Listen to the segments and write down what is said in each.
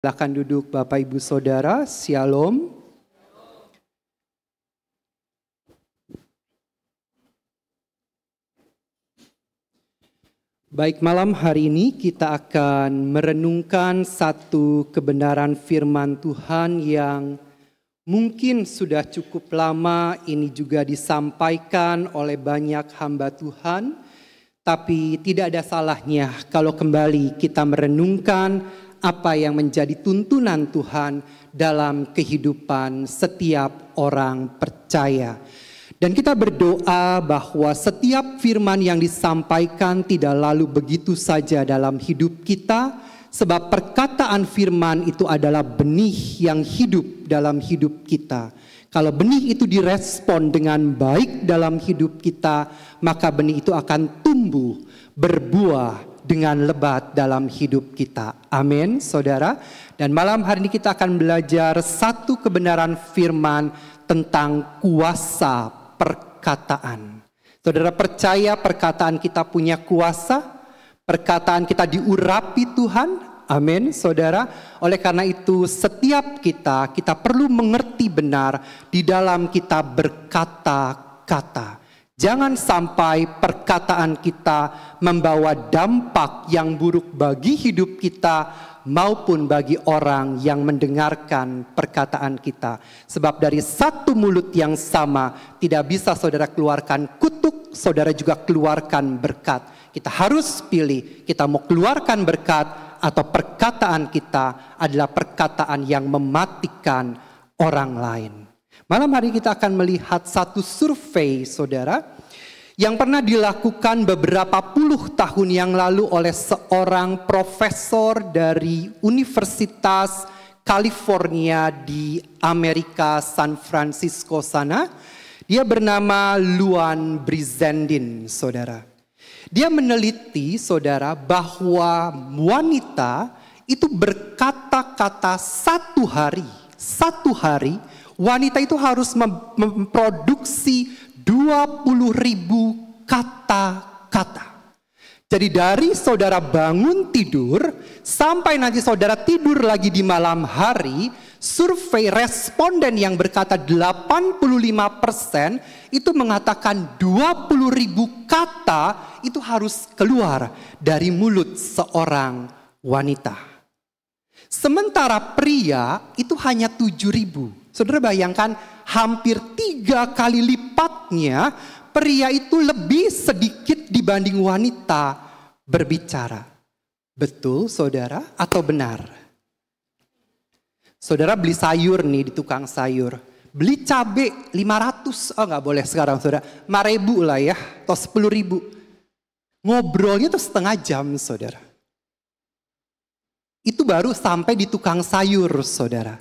Silakan duduk Bapak Ibu Saudara, Shalom. Baik, malam hari ini kita akan merenungkan satu kebenaran firman Tuhan yang mungkin sudah cukup lama ini juga disampaikan oleh banyak hamba Tuhan. Tapi tidak ada salahnya kalau kembali kita merenungkan apa yang menjadi tuntunan Tuhan dalam kehidupan setiap orang percaya. Dan kita berdoa bahwa setiap firman yang disampaikan tidak lalu begitu saja dalam hidup kita, sebab perkataan firman itu adalah benih yang hidup dalam hidup kita. Kalau benih itu direspon dengan baik dalam hidup kita, maka benih itu akan tumbuh, berbuah dengan lebat dalam hidup kita. Amin, saudara. Dan malam hari ini kita akan belajar satu kebenaran firman tentang kuasa perkataan. Saudara percaya perkataan kita punya kuasa? Perkataan kita diurapi Tuhan? Amin, saudara. Oleh karena itu setiap kita perlu mengerti benar di dalam kita berkata-kata. Jangan sampai perkataan kita membawa dampak yang buruk bagi hidup kita maupun bagi orang yang mendengarkan perkataan kita. Sebab dari satu mulut yang sama tidak bisa saudara keluarkan kutuk, saudara juga keluarkan berkat. Kita harus pilih, kita mau keluarkan berkat atau perkataan kita adalah perkataan yang mematikan orang lain. Malam hari kita akan melihat satu survei saudara yang pernah dilakukan beberapa puluh tahun yang lalu oleh seorang profesor dari Universitas California di Amerika, San Francisco sana. Dia bernama Luan Brizendine saudara. Dia meneliti saudara bahwa wanita itu berkata-kata satu hari wanita itu harus memproduksi 20.000 kata-kata. Jadi dari saudara bangun tidur sampai nanti saudara tidur lagi di malam hari, survei responden yang berkata 85% itu mengatakan 20.000 kata itu harus keluar dari mulut seorang wanita. Sementara pria itu hanya 7.000. Saudara bayangkan hampir 3 kali lipatnya pria itu lebih sedikit dibanding wanita berbicara. Betul saudara atau benar? Saudara beli sayur nih di tukang sayur. Beli cabai 500, nggak boleh sekarang saudara. 5.000 lah ya, atau 10.000. Ngobrolnya tuh setengah jam saudara. Itu baru sampai di tukang sayur saudara.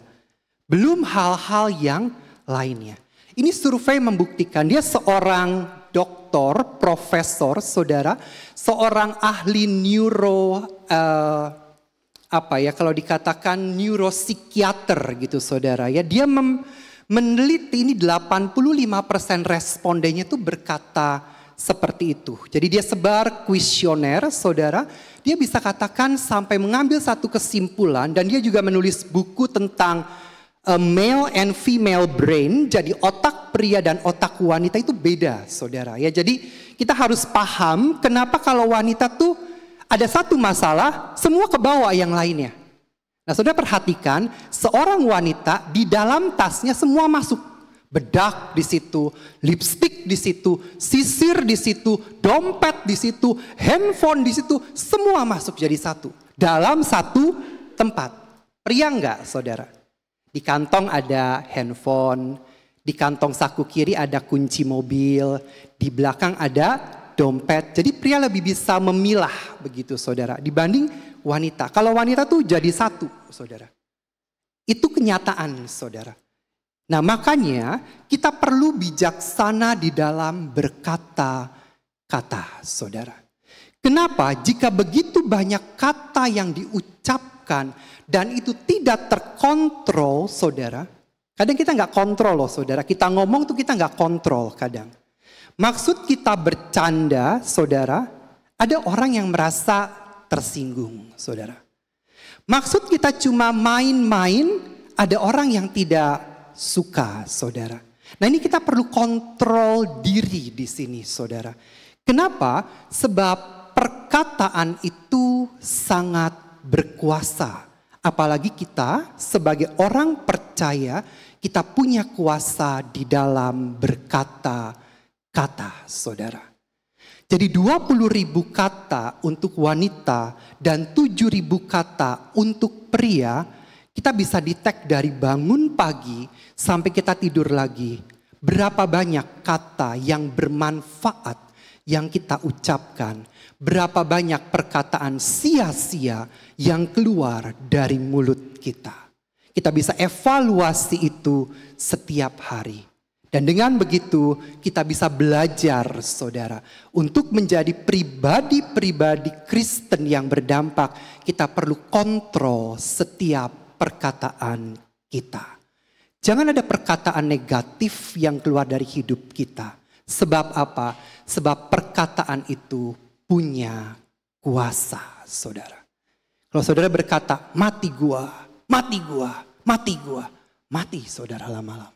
Belum hal-hal yang lainnya. Ini survei membuktikan dia seorang doktor, profesor, saudara, seorang ahli kalau dikatakan neuropsikiater gitu saudara ya. Dia meneliti ini 85% respondennya itu berkata seperti itu. Jadi dia sebar kuesioner saudara. Dia bisa katakan sampai mengambil satu kesimpulan dan dia juga menulis buku tentang male and female brain. Jadi otak pria dan otak wanita itu beda saudara ya. Jadi kita harus paham kenapa kalau wanita tuh ada satu masalah semua kebawa yang lainnya. Nah saudara perhatikan seorang wanita di dalam tasnya semua masuk. Bedak di situ, lipstik di situ, sisir di situ, dompet di situ, handphone di situ, semua masuk jadi satu dalam satu tempat. Pria enggak saudara? Di kantong ada handphone, di kantong saku kiri ada kunci mobil, di belakang ada dompet. Jadi pria lebih bisa memilah begitu saudara dibanding wanita. Kalau wanita tuh jadi satu saudara. Itu kenyataan saudara. Nah makanya kita perlu bijaksana di dalam berkata-kata saudara. Kenapa? Jika begitu banyak kata yang diucapkan dan itu tidak terkontrol saudara. Kadang kita nggak kontrol loh saudara. Kita ngomong tuh kita nggak kontrol kadang. Maksud kita bercanda saudara. Ada orang yang merasa tersinggung saudara. Maksud kita cuma main-main, ada orang yang tidak suka, saudara. Nah, ini kita perlu kontrol diri di sini, saudara. Kenapa? Sebab perkataan itu sangat berkuasa. Apalagi kita sebagai orang percaya, kita punya kuasa di dalam berkata-kata, saudara. Jadi 20.000 kata untuk wanita dan 7.000 kata untuk pria, kita bisa detect dari bangun pagi sampai kita tidur lagi. Berapa banyak kata yang bermanfaat yang kita ucapkan. Berapa banyak perkataan sia-sia yang keluar dari mulut kita. Kita bisa evaluasi itu setiap hari. Dan dengan begitu kita bisa belajar, saudara, untuk menjadi pribadi-pribadi Kristen yang berdampak. Kita perlu kontrol setiap perkataan kita. Jangan ada perkataan negatif yang keluar dari hidup kita. Sebab apa? Sebab perkataan itu punya kuasa, saudara. Kalau saudara berkata, mati gua, mati gua, mati gua, mati saudara lama-lama.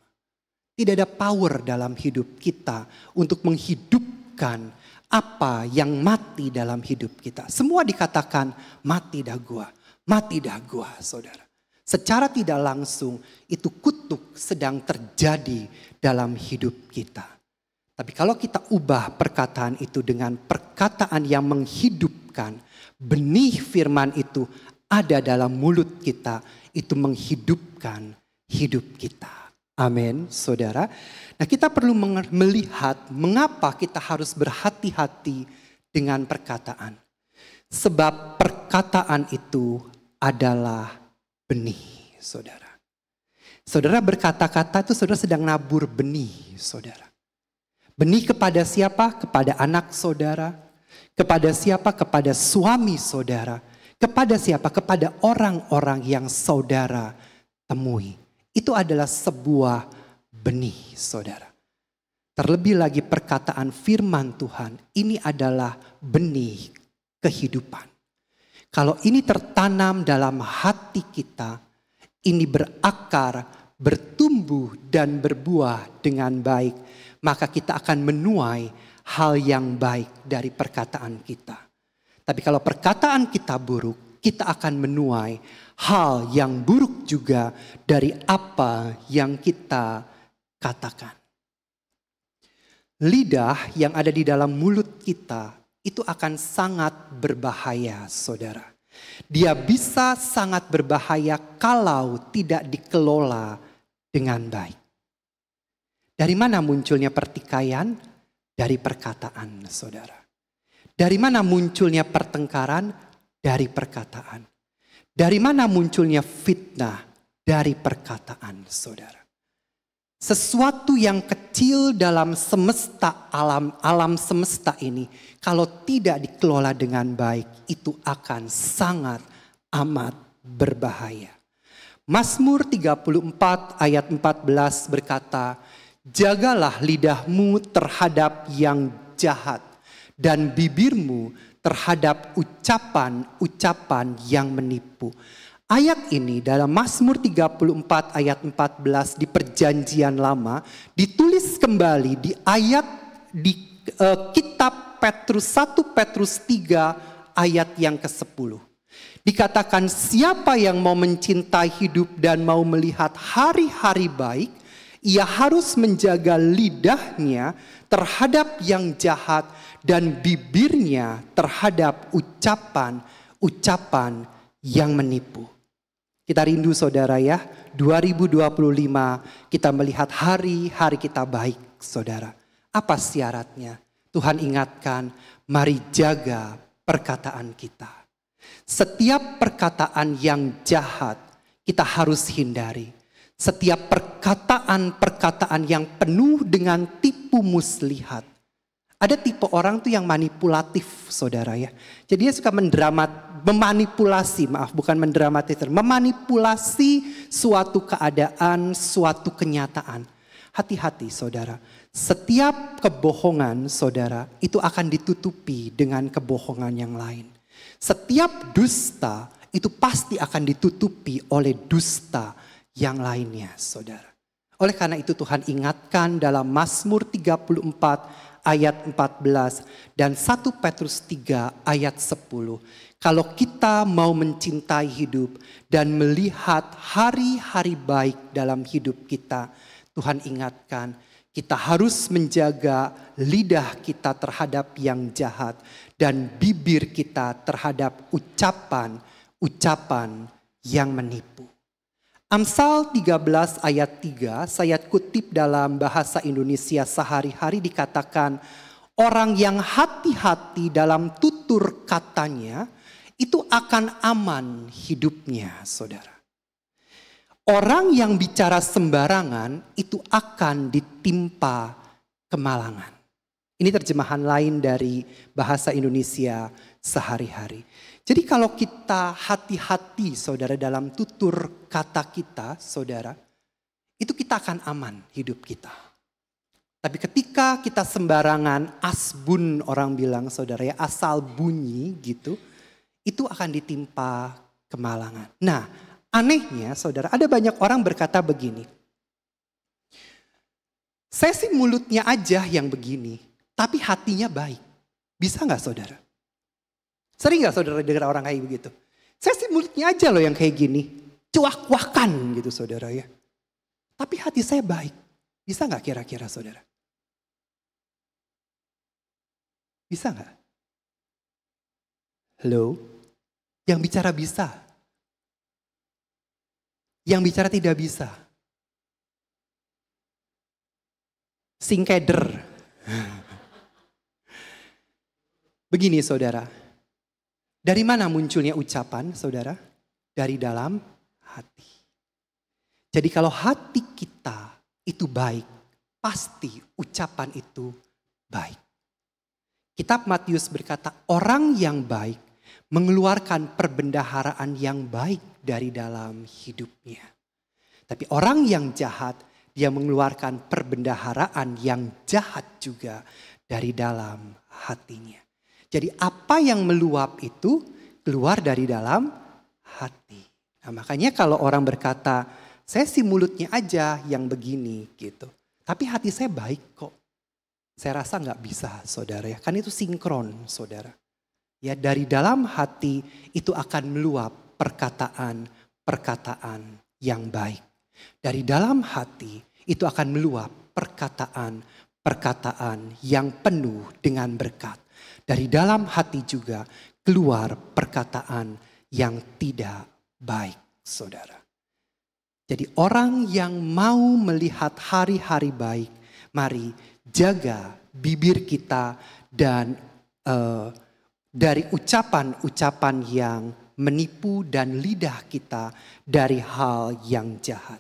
Tidak ada power dalam hidup kita untuk menghidupkan apa yang mati dalam hidup kita. Semua dikatakan mati dah gua, saudara. Secara tidak langsung itu kutuk sedang terjadi dalam hidup kita. Tapi kalau kita ubah perkataan itu dengan perkataan yang menghidupkan, benih firman itu ada dalam mulut kita, itu menghidupkan hidup kita. Amin, saudara. Nah, kita perlu melihat mengapa kita harus berhati-hati dengan perkataan. Sebab perkataan itu adalah benih, saudara. Saudara berkata-kata itu saudara sedang nabur benih, saudara. Benih kepada siapa? Kepada anak saudara. Kepada siapa? Kepada suami saudara. Kepada siapa? Kepada orang-orang yang saudara temui. Itu adalah sebuah benih, saudara. Terlebih lagi perkataan firman Tuhan, ini adalah benih kehidupan. Kalau ini tertanam dalam hati kita, ini berakar, bertumbuh dan berbuah dengan baik, maka kita akan menuai hal yang baik dari perkataan kita. Tapi kalau perkataan kita buruk, kita akan menuai hal yang buruk juga dari apa yang kita katakan. Lidah yang ada di dalam mulut kita itu akan sangat berbahaya, saudara. Dia bisa sangat berbahaya kalau tidak dikelola dengan baik. Dari mana munculnya pertikaian? Dari perkataan, saudara. Dari mana munculnya pertengkaran? Dari perkataan. Dari mana munculnya fitnah? Dari perkataan, saudara. Sesuatu yang kecil dalam semesta alam semesta ini, kalau tidak dikelola dengan baik, itu akan sangat amat berbahaya. Mazmur 34 ayat 14 berkata, jagalah lidahmu terhadap yang jahat dan bibirmu terhadap ucapan-ucapan yang menipu. Ayat ini dalam Mazmur 34 ayat 14 di Perjanjian Lama ditulis kembali di kitab Petrus 1 Petrus 3 ayat yang ke-10. Dikatakan siapa yang mau mencintai hidup dan mau melihat hari-hari baik, ia harus menjaga lidahnya terhadap yang jahat dan bibirnya terhadap ucapan-ucapan yang menipu. Kita rindu saudara ya, 2025 kita melihat hari-hari kita baik saudara. Apa syaratnya? Tuhan ingatkan, mari jaga perkataan kita. Setiap perkataan yang jahat kita harus hindari. Setiap perkataan-perkataan yang penuh dengan tipu muslihat. Ada tipe orang tuh yang manipulatif, saudara ya. Jadi dia suka memanipulasi suatu keadaan, suatu kenyataan. Hati-hati, saudara. Setiap kebohongan, saudara, itu akan ditutupi dengan kebohongan yang lain. Setiap dusta itu pasti akan ditutupi oleh dusta yang lainnya, saudara. Oleh karena itu Tuhan ingatkan dalam Mazmur 34 ayat 14 dan 1 Petrus 3 ayat 10. Kalau kita mau mencintai hidup dan melihat hari-hari baik dalam hidup kita, Tuhan ingatkan kita harus menjaga lidah kita terhadap yang jahat dan bibir kita terhadap ucapan yang menipu. Amsal 13 ayat 3 saya kutip dalam bahasa Indonesia sehari-hari dikatakan, orang yang hati-hati dalam tutur katanya itu akan aman hidupnya, saudara. Orang yang bicara sembarangan itu akan ditimpa kemalangan. Ini terjemahan lain dari bahasa Indonesia sehari-hari. Jadi kalau kita hati-hati saudara dalam tutur kata kita saudara, itu kita akan aman hidup kita. Tapi ketika kita sembarangan, asbun orang bilang saudara ya, asal bunyi gitu, itu akan ditimpa kemalangan. Nah anehnya saudara, ada banyak orang berkata begini, saya sih mulutnya aja yang begini, tapi hatinya baik. Bisa gak saudara? Sering gak saudara dengar orang kayak begitu? Saya sih mulutnya aja loh yang kayak gini. Cuak-cuakan gitu saudara ya. Tapi hati saya baik. Bisa gak kira-kira saudara? Bisa gak? Halo? Yang bicara bisa. Yang bicara tidak bisa. Singkeder. Begini saudara. Dari mana munculnya ucapan saudara? Dari dalam hati. Jadi kalau hati kita itu baik, pasti ucapan itu baik. Kitab Matius berkata orang yang baik mengeluarkan perbendaharaan yang baik dari dalam hidupnya. Tapi orang yang jahat dia mengeluarkan perbendaharaan yang jahat juga dari dalam hatinya. Jadi apa yang meluap itu keluar dari dalam hati. Nah, makanya kalau orang berkata, saya sih mulutnya aja yang begini gitu. Tapi hati saya baik kok. Saya rasa gak bisa saudara ya. Kan itu sinkron saudara. Ya dari dalam hati itu akan meluap perkataan-perkataan yang baik. Dari dalam hati itu akan meluap perkataan-perkataan yang penuh dengan berkat. Dari dalam hati juga keluar perkataan yang tidak baik, saudara. Jadi orang yang mau melihat hari-hari baik, mari jaga bibir kita dan dari ucapan-ucapan yang menipu dan lidah kita dari hal yang jahat.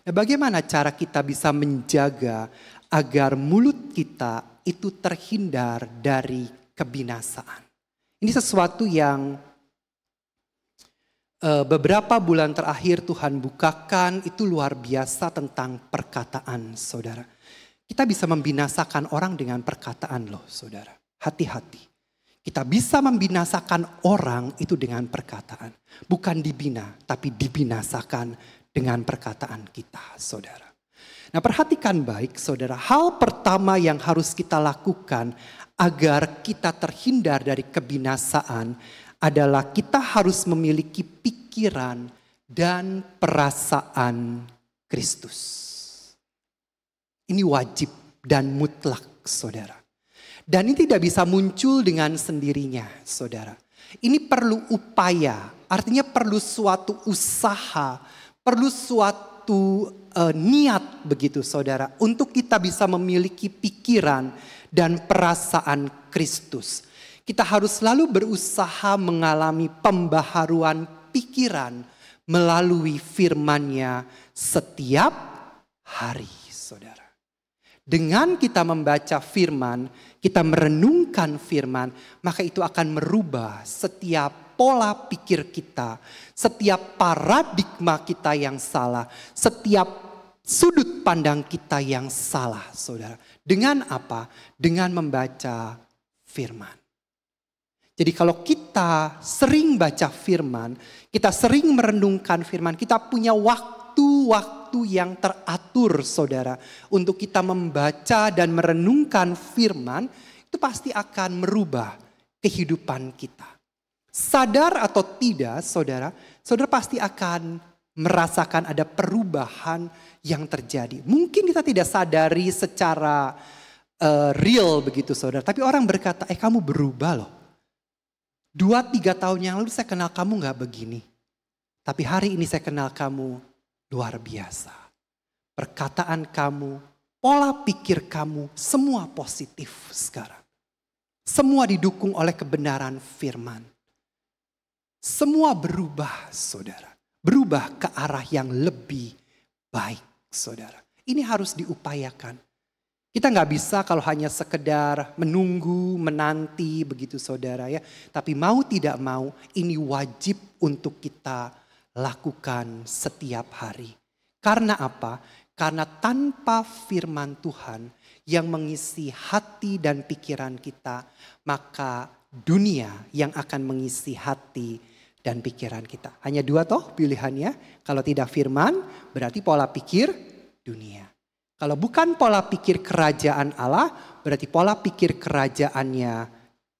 Nah, bagaimana cara kita bisa menjaga agar mulut kita itu terhindar dari kebinasaan. Ini sesuatu yang beberapa bulan terakhir Tuhan bukakan, itu luar biasa tentang perkataan saudara. Kita bisa membinasakan orang dengan perkataan loh saudara. Hati-hati. Kita bisa membinasakan orang itu dengan perkataan. Bukan dibina, tapi dibinasakan dengan perkataan kita saudara. Nah perhatikan baik saudara, hal pertama yang harus kita lakukan agar kita terhindar dari kebinasaan adalah kita harus memiliki pikiran dan perasaan Kristus. Ini wajib dan mutlak saudara. Dan ini tidak bisa muncul dengan sendirinya saudara. Ini perlu upaya, artinya perlu suatu usaha, perlu suatu niat begitu saudara. Untuk kita bisa memiliki pikiran dan perasaan Kristus. Kita harus selalu berusaha mengalami pembaharuan pikiran melalui firman-Nya setiap hari, saudara. Dengan kita membaca firman, kita merenungkan firman, maka itu akan merubah setiap pola pikir kita, setiap paradigma kita yang salah, setiap sudut pandang kita yang salah, saudara. Dengan apa? Dengan membaca firman. Jadi kalau kita sering baca firman, kita sering merenungkan firman, kita punya waktu-waktu yang teratur saudara. Untuk kita membaca dan merenungkan firman, itu pasti akan merubah kehidupan kita. Sadar atau tidak saudara, saudara pasti akan merasakan ada perubahan yang terjadi. Mungkin kita tidak sadari secara real begitu saudara. Tapi orang berkata, kamu berubah loh. 2-3 tahun yang lalu saya kenal kamu gak begini. Tapi hari ini saya kenal kamu luar biasa. Perkataan kamu, pola pikir kamu, semua positif sekarang. Semua didukung oleh kebenaran firman. Semua berubah saudara. Berubah ke arah yang lebih baik saudara. Ini harus diupayakan. Kita nggak bisa kalau hanya sekedar menunggu, menanti begitu saudara ya. Tapi mau tidak mau ini wajib untuk kita lakukan setiap hari. Karena apa? Karena tanpa firman Tuhan yang mengisi hati dan pikiran kita, maka dunia yang akan mengisi hati dan pikiran kita. Hanya 2 toh pilihannya. Kalau tidak firman berarti pola pikir dunia. Kalau bukan pola pikir kerajaan Allah, berarti pola pikir kerajaannya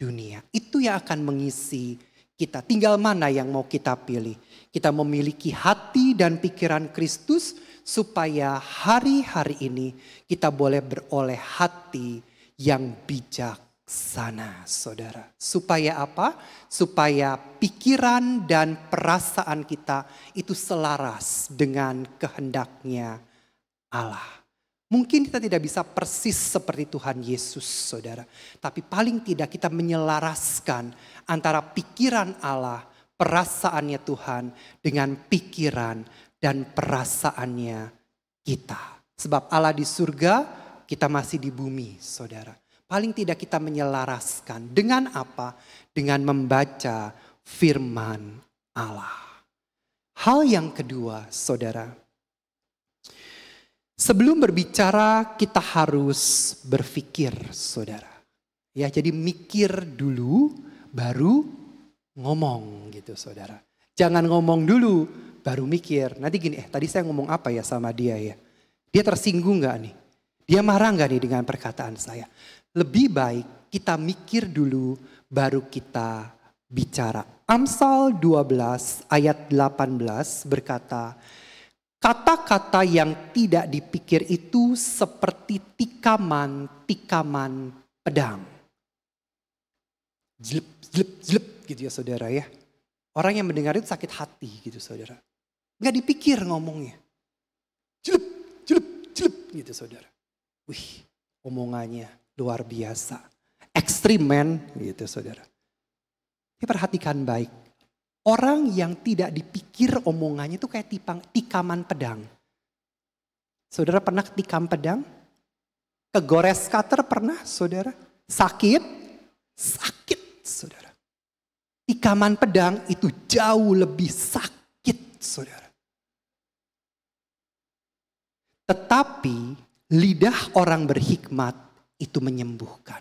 dunia. Itu yang akan mengisi kita. Tinggal mana yang mau kita pilih. Kita memiliki hati dan pikiran Kristus supaya hari-hari ini kita boleh beroleh hati yang bijaksana saudara. Supaya apa? Supaya pikiran dan perasaan kita itu selaras dengan kehendaknya Allah. Mungkin kita tidak bisa persis seperti Tuhan Yesus saudara. Tapi paling tidak kita menyelaraskan antara pikiran Allah, perasaannya Tuhan dengan pikiran dan perasaannya kita. Sebab Allah di surga, kita masih di bumi saudara. Paling tidak kita menyelaraskan dengan apa? Dengan membaca firman Allah. Hal yang kedua saudara. Sebelum berbicara kita harus berpikir saudara. Ya, jadi mikir dulu baru ngomong gitu saudara. Jangan ngomong dulu baru mikir. Nanti gini, tadi saya ngomong apa ya sama dia ya. Dia tersinggung gak nih? Dia marah gak nih dengan perkataan saya? Lebih baik kita mikir dulu baru kita bicara. Amsal 12 ayat 18 berkata, kata-kata yang tidak dipikir itu seperti tikaman pedang. Jelep, jelep, jelep gitu ya saudara ya. Orang yang mendengar itu sakit hati gitu saudara. Gak dipikir ngomongnya. Jelep, jelep, jelep gitu saudara. Wih, omongannya luar biasa. Ekstrim man gitu saudara. Ini perhatikan baik. Orang yang tidak dipikir omongannya itu kayak tikaman pedang. Saudara pernah tikam pedang? Kegores cutter pernah saudara? Sakit? Sakit saudara. Tikaman pedang itu jauh lebih sakit saudara. Tetapi lidah orang berhikmat itu menyembuhkan.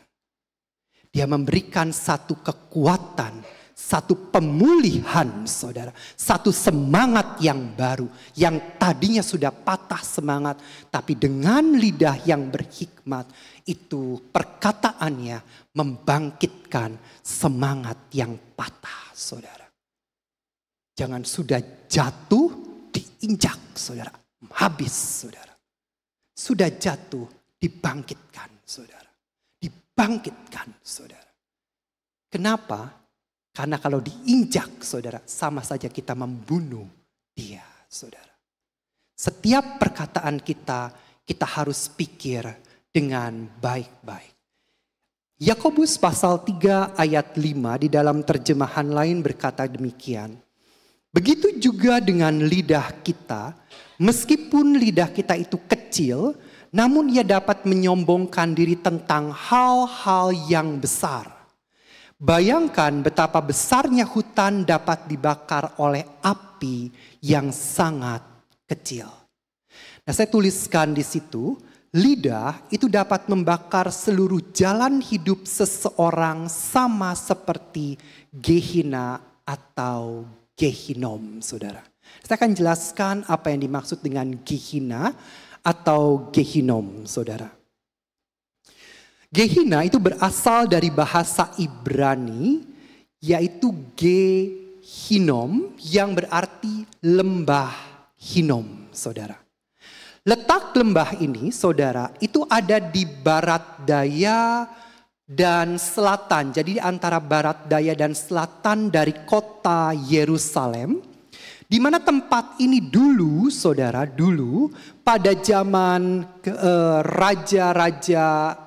Dia memberikan satu kekuatan. Satu pemulihan saudara. Satu semangat yang baru. Yang tadinya sudah patah semangat. Tapi dengan lidah yang berhikmat. Itu perkataannya membangkitkan semangat yang patah saudara. Jangan sudah jatuh diinjak saudara. Habis saudara. Sudah jatuh dibangkitkan saudara. Dibangkitkan saudara. Kenapa? Karena kalau diinjak saudara, sama saja kita membunuh dia saudara. Setiap perkataan kita harus pikir dengan baik-baik. Yakobus pasal 3 ayat 5 di dalam terjemahan lain berkata demikian. Begitu juga dengan lidah kita, meskipun lidah kita itu kecil, namun ia dapat menyombongkan diri tentang hal-hal yang besar. Bayangkan betapa besarnya hutan dapat dibakar oleh api yang sangat kecil. Nah, saya tuliskan di situ, lidah itu dapat membakar seluruh jalan hidup seseorang sama seperti Gehenna atau Gehinom, saudara. Saya akan jelaskan apa yang dimaksud dengan Gehenna atau Gehinom, saudara. Gehenna itu berasal dari bahasa Ibrani, yaitu Gehinom yang berarti lembah Hinom, saudara. Letak lembah ini, saudara, itu ada di barat daya dan selatan. Jadi di antara barat daya dan selatan dari kota Yerusalem. Di mana tempat ini dulu, saudara, dulu pada zaman raja-raja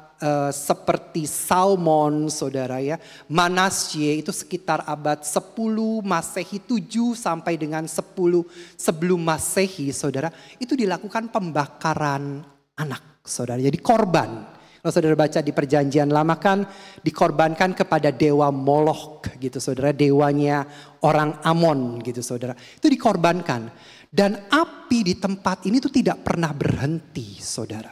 seperti Salmon, saudara ya, Manasye itu sekitar abad 10 Masehi 7 sampai dengan 10 sebelum Masehi, saudara, itu dilakukan pembakaran anak, saudara. Jadi korban. Kalau saudara baca di Perjanjian Lama kan dikorbankan kepada dewa Molok gitu, saudara, dewanya orang Amon gitu, saudara. Itu dikorbankan. Dan api di tempat ini tuh tidak pernah berhenti, saudara.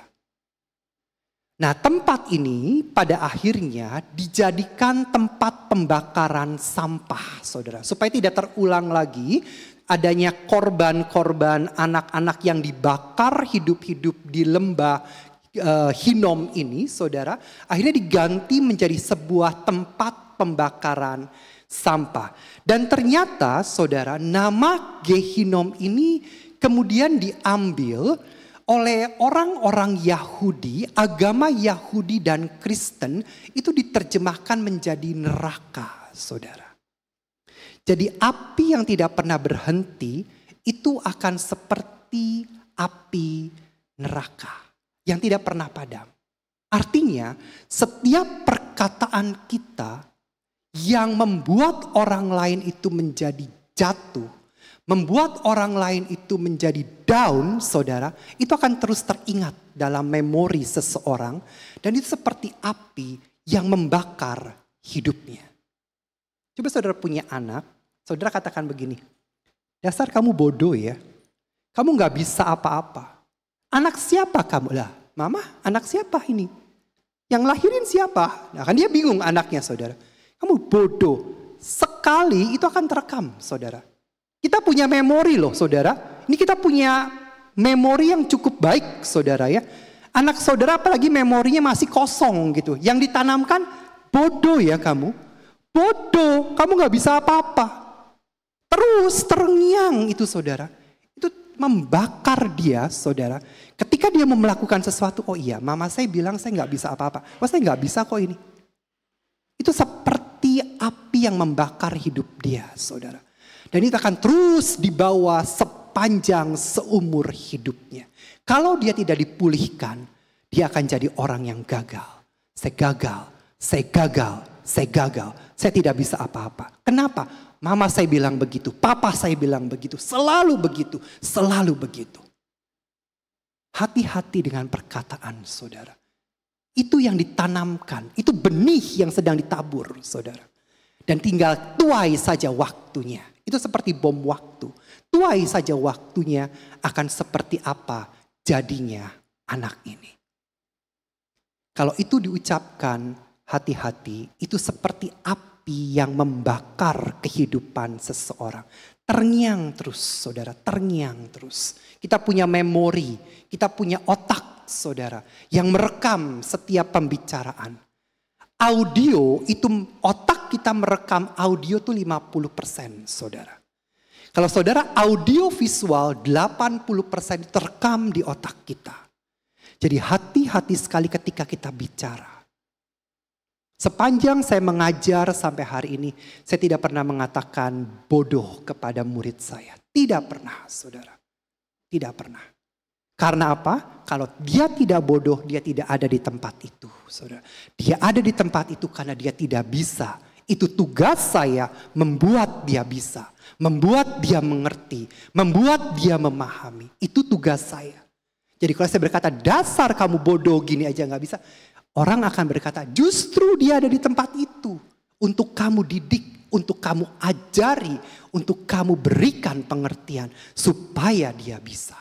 Nah, tempat ini pada akhirnya dijadikan tempat pembakaran sampah, saudara. Supaya tidak terulang lagi adanya korban-korban anak-anak yang dibakar hidup-hidup di lembah Hinom ini, saudara. Akhirnya diganti menjadi sebuah tempat pembakaran sampah. Dan ternyata, saudara, nama Gehinom ini kemudian diambil oleh orang-orang Yahudi, agama Yahudi dan Kristen itu diterjemahkan menjadi neraka, saudara. Jadi api yang tidak pernah berhenti itu akan seperti api neraka yang tidak pernah padam. Artinya setiap perkataan kita yang membuat orang lain itu menjadi jatuh, membuat orang lain itu menjadi down, saudara, itu akan terus teringat dalam memori seseorang. Dan itu seperti api yang membakar hidupnya. Coba saudara punya anak, saudara katakan begini, dasar kamu bodoh ya, kamu gak bisa apa-apa. Anak siapa kamu? Lah, mama anak siapa ini? Yang lahirin siapa? Nah kan dia bingung anaknya, saudara. Kamu bodoh, sekali itu akan terekam, saudara. Kita punya memori loh, saudara. Ini kita punya memori yang cukup baik, saudara ya. Anak saudara apalagi memorinya masih kosong gitu. Yang ditanamkan, bodoh ya kamu. Bodoh, kamu gak bisa apa-apa. Terus terngiang itu, saudara. Itu membakar dia, saudara. Ketika dia mau melakukan sesuatu, oh iya mama saya bilang saya gak bisa apa-apa. Oh saya gak bisa kok ini. Itu seperti api yang membakar hidup dia, saudara. Dan itu akan terus dibawa sepanjang seumur hidupnya. Kalau dia tidak dipulihkan, dia akan jadi orang yang gagal. Saya gagal, saya gagal, saya gagal. Saya tidak bisa apa-apa. Kenapa? Mama saya bilang begitu, papa saya bilang begitu, selalu begitu, selalu begitu. Hati-hati dengan perkataan, saudara. Itu yang ditanamkan, itu benih yang sedang ditabur, saudara. Dan tinggal tuai saja waktunya. Itu seperti bom waktu. Tuai saja waktunya akan seperti apa jadinya anak ini. Kalau itu diucapkan, hati-hati, itu seperti api yang membakar kehidupan seseorang. Terngiang terus, saudara, terngiang terus. Kita punya memori, kita punya otak, saudara, yang merekam setiap pembicaraan. Audio itu, otak kita merekam audio itu 50%, saudara. Kalau saudara audio visual 80% terekam di otak kita. Jadi hati-hati sekali ketika kita bicara. Sepanjang saya mengajar sampai hari ini, saya tidak pernah mengatakan bodoh kepada murid saya. Tidak pernah, saudara. Tidak pernah. Karena apa? Kalau dia tidak bodoh, dia tidak ada di tempat itu, saudara. Dia ada di tempat itu karena dia tidak bisa. Itu tugas saya, membuat dia bisa. Membuat dia mengerti. Membuat dia memahami. Itu tugas saya. Jadi kalau saya berkata, dasar kamu bodoh gini aja gak bisa. Orang akan berkata, justru dia ada di tempat itu. Untuk kamu didik, untuk kamu ajari, untuk kamu berikan pengertian. Supaya dia bisa.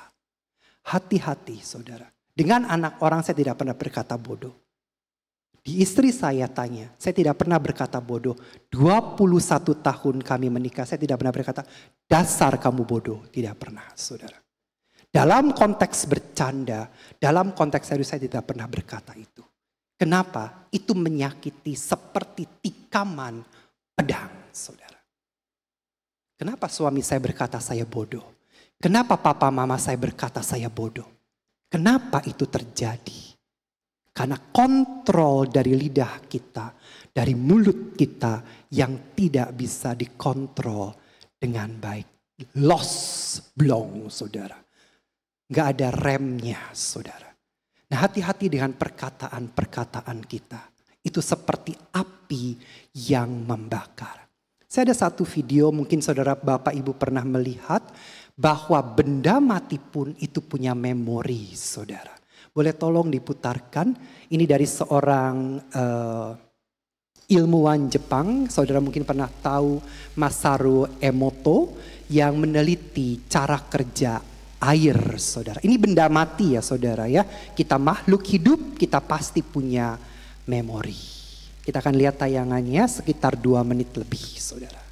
Hati-hati, saudara. Dengan anak orang saya tidak pernah berkata bodoh. Di istri saya tanya, saya tidak pernah berkata bodoh. 21 tahun kami menikah, saya tidak pernah berkata, dasar kamu bodoh. Tidak pernah, saudara. Dalam konteks bercanda, dalam konteks serius saya tidak pernah berkata itu. Kenapa? Itu menyakiti seperti tikaman pedang, saudara. Kenapa suami saya berkata saya bodoh? Kenapa papa mama saya berkata saya bodoh? Kenapa itu terjadi? Karena kontrol dari lidah kita, dari mulut kita yang tidak bisa dikontrol dengan baik. Lost blong, saudara. Gak ada remnya, saudara. Nah, hati-hati dengan perkataan-perkataan kita. Itu seperti api yang membakar. Saya ada satu video, mungkin saudara bapak ibu pernah melihat, bahwa benda mati pun itu punya memori, saudara. Boleh tolong diputarkan, ini dari seorang ilmuwan Jepang, saudara mungkin pernah tahu Masaru Emoto, yang meneliti cara kerja air, saudara. Ini benda mati ya saudara ya. Kita makhluk hidup, kita pasti punya memori. Kita akan lihat tayangannya sekitar 2 menit lebih, saudara.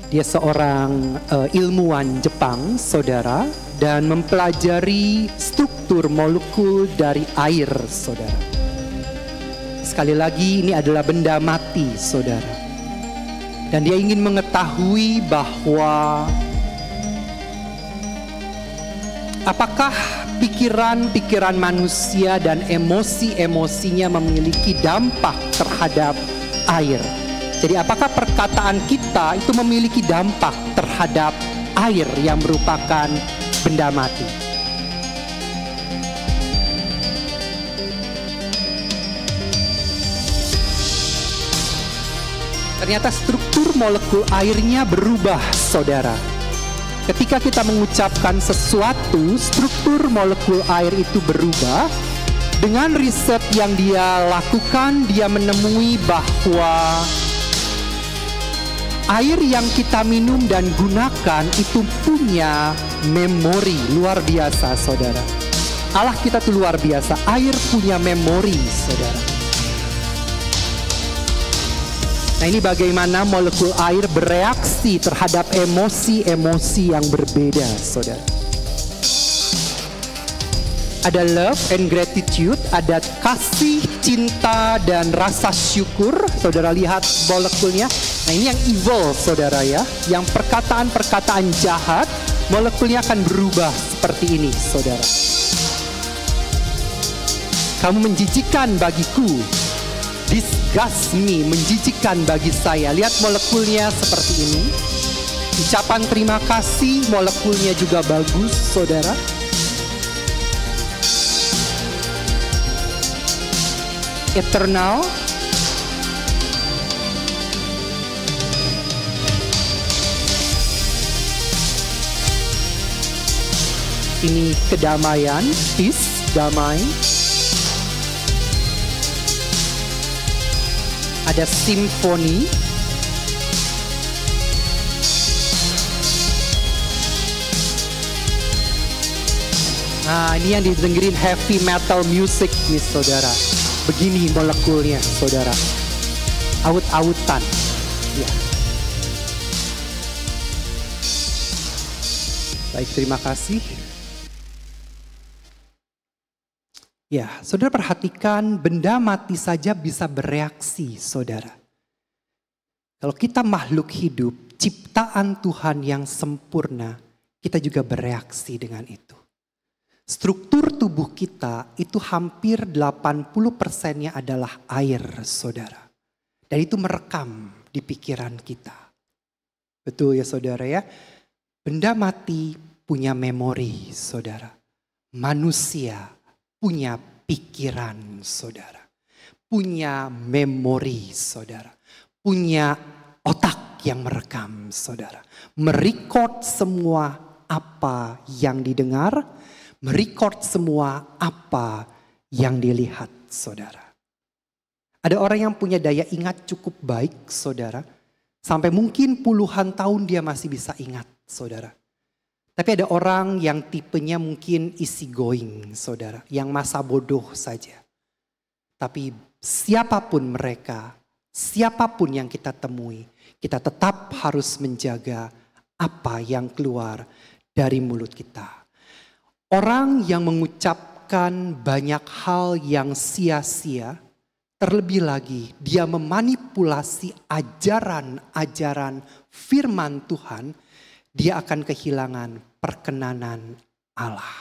Dia seorang ilmuwan Jepang, saudara, dan mempelajari struktur molekul dari air, saudara. Sekali lagi, ini adalah benda mati, saudara. Dan dia ingin mengetahui bahwa apakah pikiran-pikiran manusia dan emosi-emosinya memiliki dampak terhadap air. Jadi apakah perkataan kita itu memiliki dampak terhadap air yang merupakan benda mati. Ternyata struktur molekul airnya berubah, saudara. Ketika kita mengucapkan sesuatu, struktur molekul air itu berubah. Dengan riset yang dia lakukan, dia menemui bahwa air yang kita minum dan gunakan itu punya memori luar biasa, saudara. Allah kita tuh luar biasa, air punya memori, saudara. Nah, ini bagaimana molekul air bereaksi terhadap emosi-emosi yang berbeda, saudara. Ada love and gratitude, ada kasih, cinta, dan rasa syukur. Saudara lihat molekulnya. Nah, ini yang evil, saudara ya. Yang perkataan-perkataan jahat, molekulnya akan berubah seperti ini, saudara. Kamu menjijikkan bagiku. Disgust me, menjijikkan bagi saya. Lihat molekulnya seperti ini. Ucapan terima kasih, molekulnya juga bagus, saudara. Eternal. Ini kedamaian, peace, damai. Ada simfoni. Nah, ini yang didengerin heavy metal music nih, saudara. Begini molekulnya, saudara. Aut-autan. Ya. Baik, terima kasih. Ya, saudara perhatikan benda mati saja bisa bereaksi, saudara. Kalau kita makhluk hidup, ciptaan Tuhan yang sempurna, kita juga bereaksi dengan itu. Struktur tubuh kita itu hampir 80%-nya adalah air, saudara. Dan itu merekam di pikiran kita. Betul ya saudara ya? Benda mati punya memori, saudara. Manusia punya pikiran, saudara. Punya memori, saudara. Punya otak yang merekam, saudara. Merekod semua apa yang didengar. Merekod semua apa yang dilihat, saudara. Ada orang yang punya daya ingat cukup baik, saudara. Sampai mungkin puluhan tahun dia masih bisa ingat, saudara. Tapi ada orang yang tipenya mungkin easy going, saudara. Yang masa bodoh saja. Tapi siapapun mereka, siapapun yang kita temui, kita tetap harus menjaga apa yang keluar dari mulut kita. Orang yang mengucapkan banyak hal yang sia-sia, terlebih lagi dia memanipulasi ajaran-ajaran firman Tuhan, dia akan kehilangan perkenanan Allah.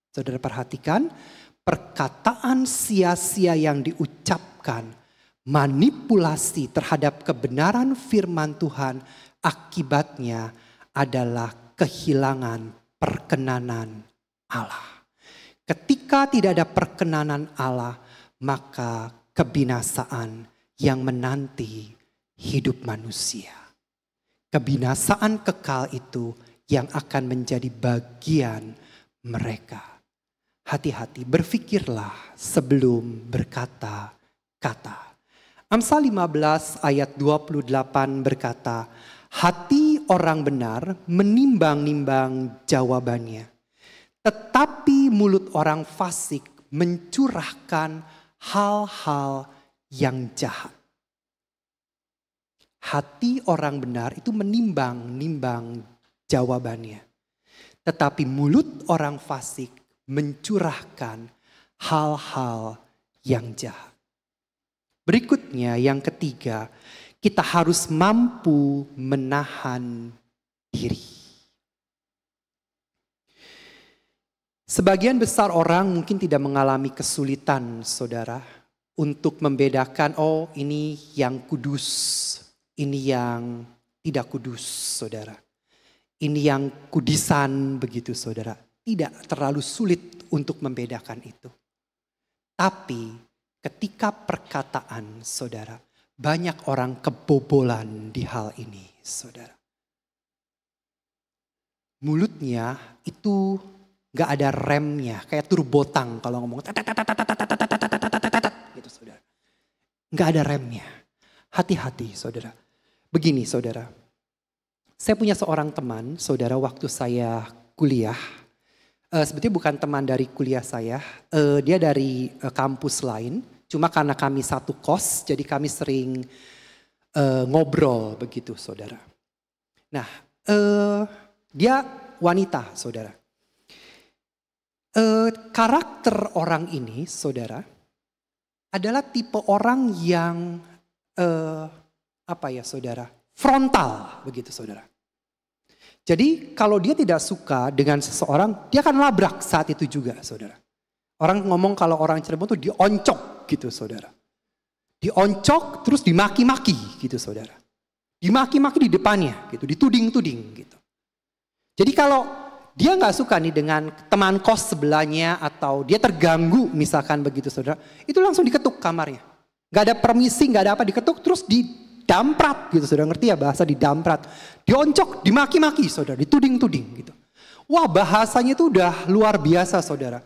Saudara perhatikan, perkataan sia-sia yang diucapkan, manipulasi terhadap kebenaran firman Tuhan, akibatnya adalah kehilangan perkenanan Allah. Ketika tidak ada perkenanan Allah, maka kebinasaan yang menanti hidup manusia. Kebinasaan kekal itu yang akan menjadi bagian mereka. Hati-hati, berfikirlah sebelum berkata-kata. Amsal 15 ayat 28 berkata, hati orang benar menimbang-nimbang jawabannya. Tetapi mulut orang fasik mencurahkan hal-hal yang jahat. Hati orang benar itu menimbang-nimbang jawabannya. Tetapi mulut orang fasik mencurahkan hal-hal yang jahat. Berikutnya yang ketiga, kita harus mampu menahan diri. Sebagian besar orang mungkin tidak mengalami kesulitan, saudara, untuk membedakan, oh ini yang kudus, ini yang tidak kudus, saudara. Ini yang kudisan, begitu saudara. Tidak terlalu sulit untuk membedakan itu. Tapi ketika perkataan, saudara, banyak orang kebobolan di hal ini, saudara. Mulutnya itu gak ada remnya, kayak turbotang kalau ngomong gitu, saudara. Gak ada remnya. Hati-hati, saudara. Begini, saudara. Saya punya seorang teman, saudara, waktu saya kuliah. Sebetulnya bukan teman dari kuliah saya. Dia dari kampus lain. Cuma karena kami satu kos, jadi kami sering ngobrol begitu, saudara. Nah, dia wanita, saudara. Karakter orang ini, saudara, adalah tipe orang yang saudara, frontal, begitu, saudara. Jadi kalau dia tidak suka dengan seseorang, dia akan labrak saat itu juga, saudara. Orang ngomong kalau orang Cirebon tuh dioncok gitu, saudara. Dioncok terus dimaki-maki gitu, saudara. Dimaki-maki di depannya gitu, dituding-tuding gitu. Jadi kalau dia nggak suka nih dengan teman kos sebelahnya atau dia terganggu misalkan begitu, saudara, itu langsung diketuk kamarnya. Nggak ada permisi, nggak ada apa, diketuk terus didamprat gitu, saudara, ngerti ya bahasa didamprat. Dioncok, dimaki-maki, saudara, dituding-tuding gitu. Wah, bahasanya itu udah luar biasa, saudara.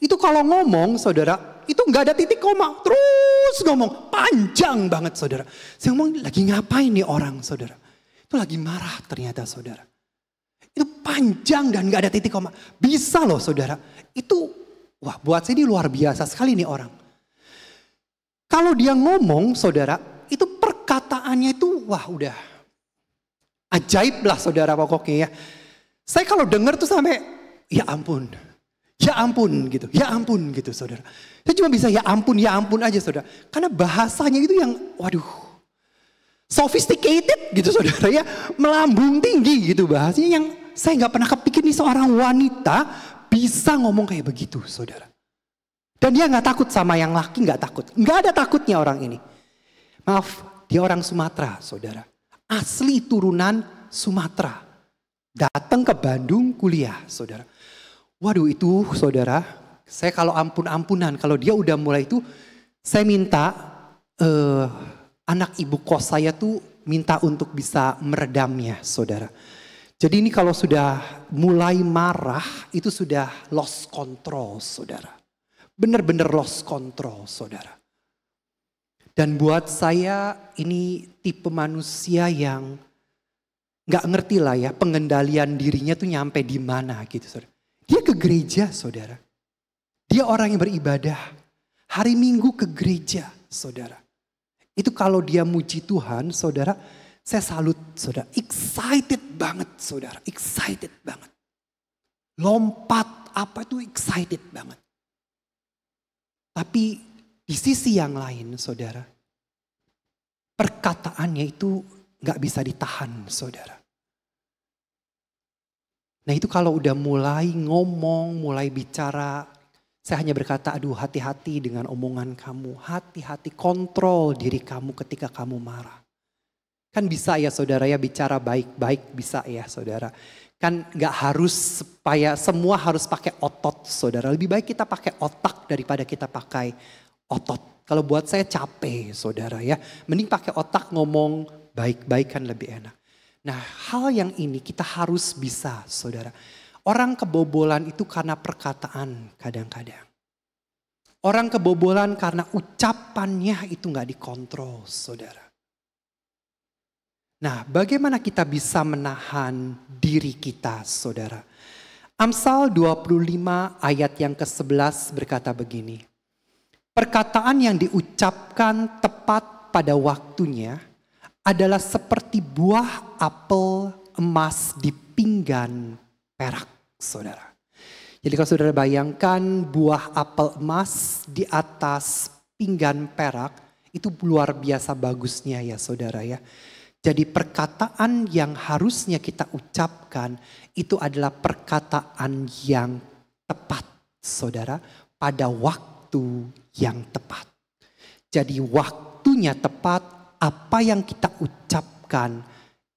Itu kalau ngomong, saudara, itu nggak ada titik koma, terus ngomong panjang banget, saudara. Saya ngomong lagi ngapain nih orang, saudara? Itu lagi marah ternyata, saudara. Itu panjang dan gak ada titik koma. Bisa loh, saudara. Itu, wah, buat saya ini luar biasa sekali nih orang. Kalau dia ngomong, saudara, itu perkataannya itu, wah, udah ajaib lah, saudara, pokoknya ya. Saya kalau dengar tuh sampai, ya ampun gitu, ya ampun gitu, saudara. Saya cuma bisa ya ampun aja, saudara. Karena bahasanya itu yang, waduh, sophisticated gitu, saudara, ya, melambung tinggi gitu bahasanya yang saya nggak pernah kepikir nih seorang wanita bisa ngomong kayak begitu, saudara. Dan dia nggak takut sama yang laki, nggak takut, nggak ada takutnya orang ini. Maaf, dia orang Sumatera, saudara, asli turunan Sumatera, datang ke Bandung kuliah, saudara. Waduh itu, saudara, saya kalau ampun-ampunan, kalau dia udah mulai itu, saya minta anak ibu kos saya tuh minta untuk bisa meredamnya, saudara. Jadi ini kalau sudah mulai marah, itu sudah lost control, saudara. Benar-benar lost control, saudara. Dan buat saya ini tipe manusia yang gak ngerti lah ya pengendalian dirinya tuh nyampe di mana gitu saudara. Dia ke gereja saudara. Dia orang yang beribadah. Hari Minggu ke gereja saudara. Itu kalau dia muji Tuhan saudara, saya salut saudara. Excited banget saudara, excited banget. Lompat apa itu excited banget. Tapi di sisi yang lain saudara, perkataannya itu gak bisa ditahan saudara. Nah itu kalau udah mulai ngomong, mulai bicara, saya hanya berkata aduh hati-hati dengan omongan kamu. Hati-hati kontrol diri kamu ketika kamu marah. Kan bisa ya saudara ya bicara baik-baik bisa ya saudara. Kan gak harus supaya semua harus pakai otot saudara. Lebih baik kita pakai otak daripada kita pakai otot. Kalau buat saya capek saudara ya. Mending pakai otak ngomong baik-baik kan lebih enak. Nah hal yang ini kita harus bisa saudara. Orang kebobolan itu karena perkataan kadang-kadang. Orang kebobolan karena ucapannya itu gak dikontrol saudara. Nah bagaimana kita bisa menahan diri kita saudara. Amsal 25 ayat yang ke-11 berkata begini. Perkataan yang diucapkan tepat pada waktunya adalah seperti buah apel emas di pinggan perak, saudara. Jadi kalau saudara bayangkan buah apel emas di atas pinggan perak, itu luar biasa bagusnya ya saudara ya. Jadi perkataan yang harusnya kita ucapkan itu adalah perkataan yang tepat, saudara, pada waktu yang tepat. Jadi waktunya tepat. Apa yang kita ucapkan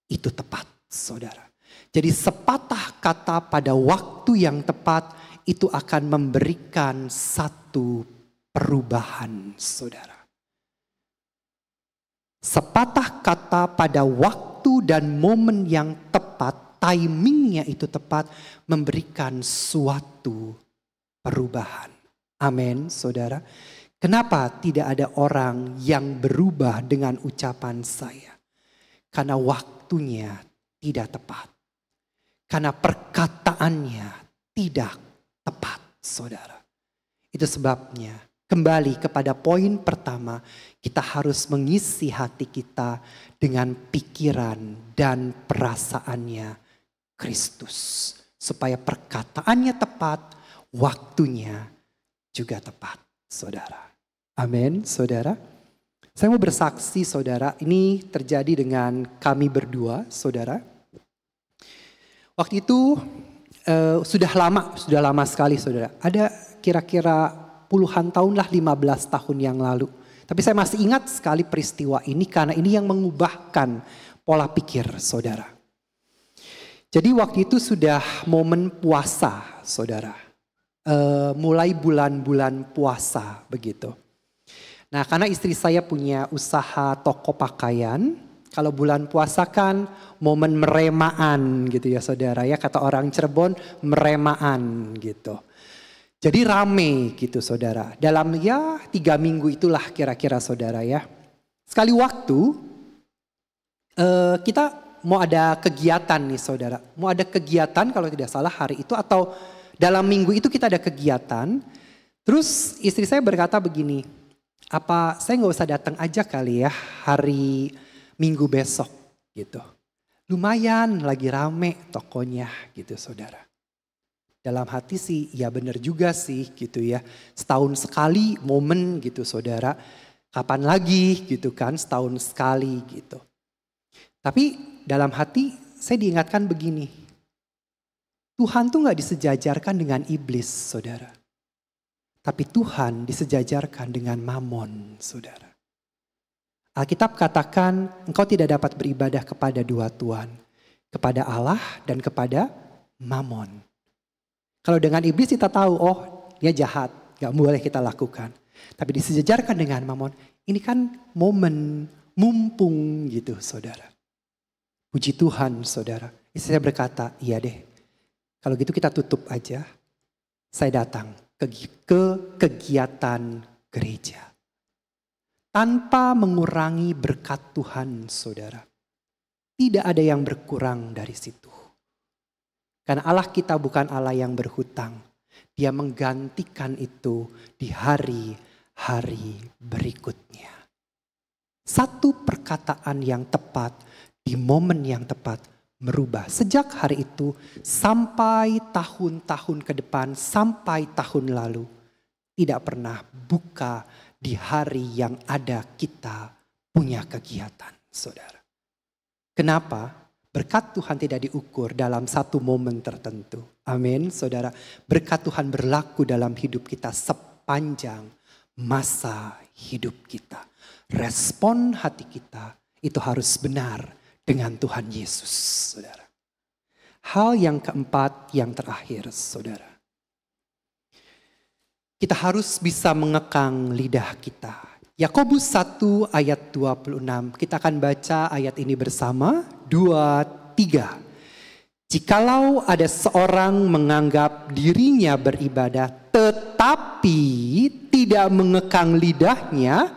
itu tepat saudara. Jadi sepatah kata pada waktu yang tepat itu akan memberikan satu perubahan saudara. Sepatah kata pada waktu dan momen yang tepat, timingnya itu tepat memberikan suatu perubahan. Amin saudara. Kenapa tidak ada orang yang berubah dengan ucapan saya? Karena waktunya tidak tepat. Karena perkataannya tidak tepat, saudara. Itu sebabnya kembali kepada poin pertama, kita harus mengisi hati kita dengan pikiran dan perasaannya Kristus. Supaya perkataannya tepat, waktunya juga tepat, saudara. Amin, saudara. Saya mau bersaksi, saudara. Ini terjadi dengan kami berdua, saudara. Waktu itu sudah lama sekali, saudara. Ada kira-kira puluhan tahun lah, 15 tahun yang lalu. Tapi saya masih ingat sekali peristiwa ini karena ini yang mengubahkan pola pikir, saudara. Jadi waktu itu sudah momen puasa, saudara. Mulai bulan-bulan puasa begitu. Nah karena istri saya punya usaha toko pakaian, kalau bulan puasa kan momen meremaan gitu ya saudara ya, kata orang Cirebon meremaan gitu. Jadi rame gitu saudara, dalam ya 3 minggu itulah kira-kira saudara ya. Sekali waktu kita mau ada kegiatan nih saudara, mau ada kegiatan kalau tidak salah hari itu atau dalam minggu itu kita ada kegiatan. Terus istri saya berkata begini, apa saya gak usah datang aja kali ya hari Minggu besok gitu. Lumayan lagi rame tokonya gitu saudara. Dalam hati sih ya benar juga sih gitu ya. Setahun sekali momen gitu saudara. Kapan lagi gitu kan, setahun sekali gitu. Tapi dalam hati saya diingatkan begini. Tuhan tuh gak disejajarkan dengan iblis saudara. Tapi Tuhan disejajarkan dengan mamon, saudara. Alkitab katakan engkau tidak dapat beribadah kepada dua Tuhan. Kepada Allah dan kepada mamon. Kalau dengan iblis kita tahu, oh dia jahat, gak boleh kita lakukan. Tapi disejajarkan dengan mamon, ini kan momen mumpung gitu saudara. Puji Tuhan saudara. Istri saya berkata, iya deh. Kalau gitu kita tutup aja. Saya datang ke kegiatan gereja. tanpa mengurangi berkat Tuhan, saudara. Tidak ada yang berkurang dari situ. Karena Allah kita bukan Allah yang berhutang. Dia menggantikan itu di hari-hari berikutnya. Satu perkataan yang tepat di momen yang tepat merubah. Sejak hari itu sampai tahun-tahun ke depan, sampai tahun lalu. Tidak pernah buka di hari yang ada kita punya kegiatan, saudara. Kenapa? Berkat Tuhan tidak diukur dalam satu momen tertentu. Amin, saudara. Berkat Tuhan berlaku dalam hidup kita sepanjang masa hidup kita. Respon hati kita itu harus benar dengan Tuhan Yesus, saudara. Hal yang keempat, yang terakhir, saudara. Kita harus bisa mengekang lidah kita. Yakobus 1 ayat 26. Kita akan baca ayat ini bersama. 2, 3. Jikalau ada seorang menganggap dirinya beribadah tetapi tidak mengekang lidahnya,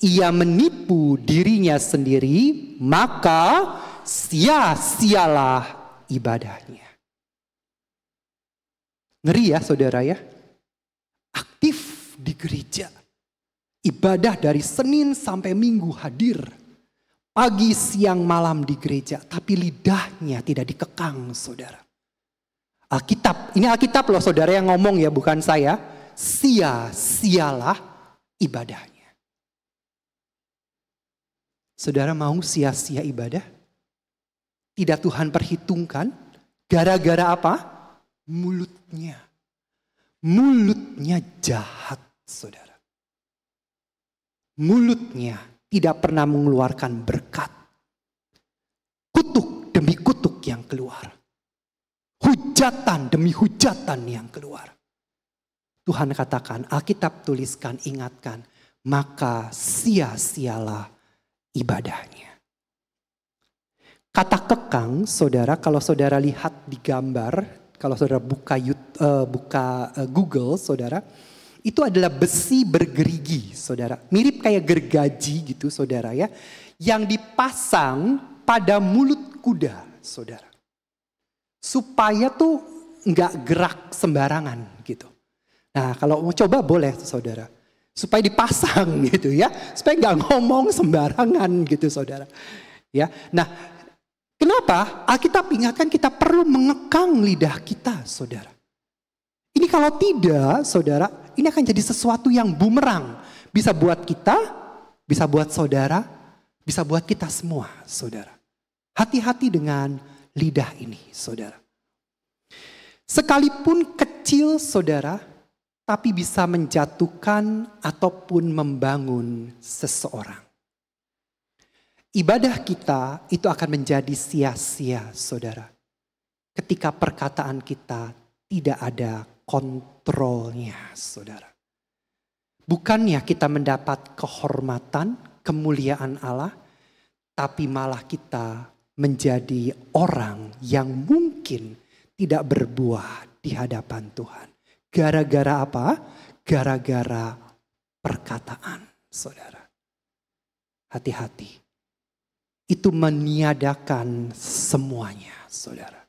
ia menipu dirinya sendiri, maka sia-sialah ibadahnya. Ngeri ya saudara ya. Aktif di gereja. Ibadah dari Senin sampai Minggu hadir. Pagi, siang, malam di gereja. Tapi lidahnya tidak dikekang, saudara. Alkitab, ini Alkitab loh saudara yang ngomong ya, bukan saya. Sia-sialah ibadahnya. Saudara mau sia-sia ibadah? Tidak Tuhan perhitungkan. Gara-gara apa? Mulutnya. Mulutnya jahat, saudara. Mulutnya tidak pernah mengeluarkan berkat. Kutuk demi kutuk yang keluar. Hujatan demi hujatan yang keluar. Tuhan katakan, Alkitab tuliskan, ingatkan. Maka sia-sialah ibadahnya. Kata kekang, saudara, kalau saudara lihat di gambar, kalau saudara buka Google, saudara, itu adalah besi bergerigi, saudara. Mirip kayak gergaji gitu, saudara ya. Yang dipasang pada mulut kuda, saudara. Supaya tuh nggak gerak sembarangan gitu. Nah kalau mau coba boleh saudara. Supaya dipasang gitu ya. Supaya nggak ngomong sembarangan gitu saudara. Ya, nah kenapa? Alkitab ingatkan kita perlu mengekang lidah kita, saudara. Ini kalau tidak, saudara, ini akan jadi sesuatu yang bumerang. Bisa buat kita, bisa buat saudara, bisa buat kita semua, saudara. Hati-hati dengan lidah ini, saudara. Sekalipun kecil, saudara, tapi bisa menjatuhkan ataupun membangun seseorang. Ibadah kita itu akan menjadi sia-sia, saudara. Ketika perkataan kita tidak ada kontrolnya, saudara. Bukannya kita mendapat kehormatan, kemuliaan Allah, tapi malah kita menjadi orang yang mungkin tidak berbuah di hadapan Tuhan. Gara-gara apa? Gara-gara perkataan, saudara. Hati-hati. Itu meniadakan semuanya, saudara.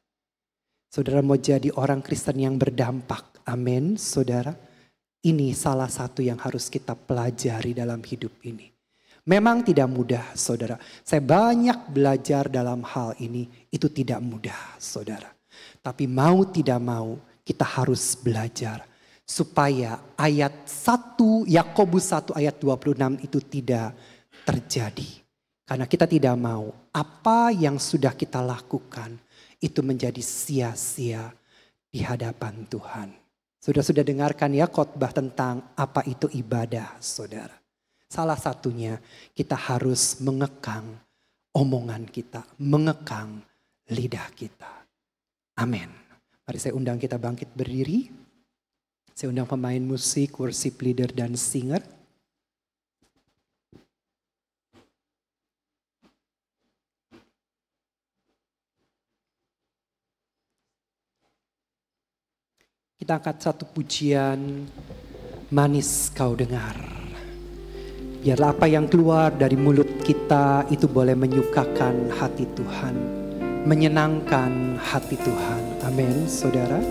Saudara mau jadi orang Kristen yang berdampak. Amin, saudara. Ini salah satu yang harus kita pelajari dalam hidup ini. Memang tidak mudah, saudara. Saya banyak belajar dalam hal ini. Itu tidak mudah, saudara. Tapi mau tidak mau, kita harus belajar. Supaya ayat 1, Yakobus 1 ayat 26 itu tidak terjadi. Karena kita tidak mau apa yang sudah kita lakukan itu menjadi sia-sia di hadapan Tuhan. Sudah dengarkan ya khotbah tentang apa itu ibadah, saudara. Salah satunya kita harus mengekang omongan kita, mengekang lidah kita. Amin. Mari saya undang kita bangkit berdiri. Saya undang pemain musik, worship leader dan singer. Kita angkat satu pujian, manis kau dengar. Biarlah apa yang keluar dari mulut kita itu boleh menyukakan hati Tuhan, menyenangkan hati Tuhan. Amin, saudara.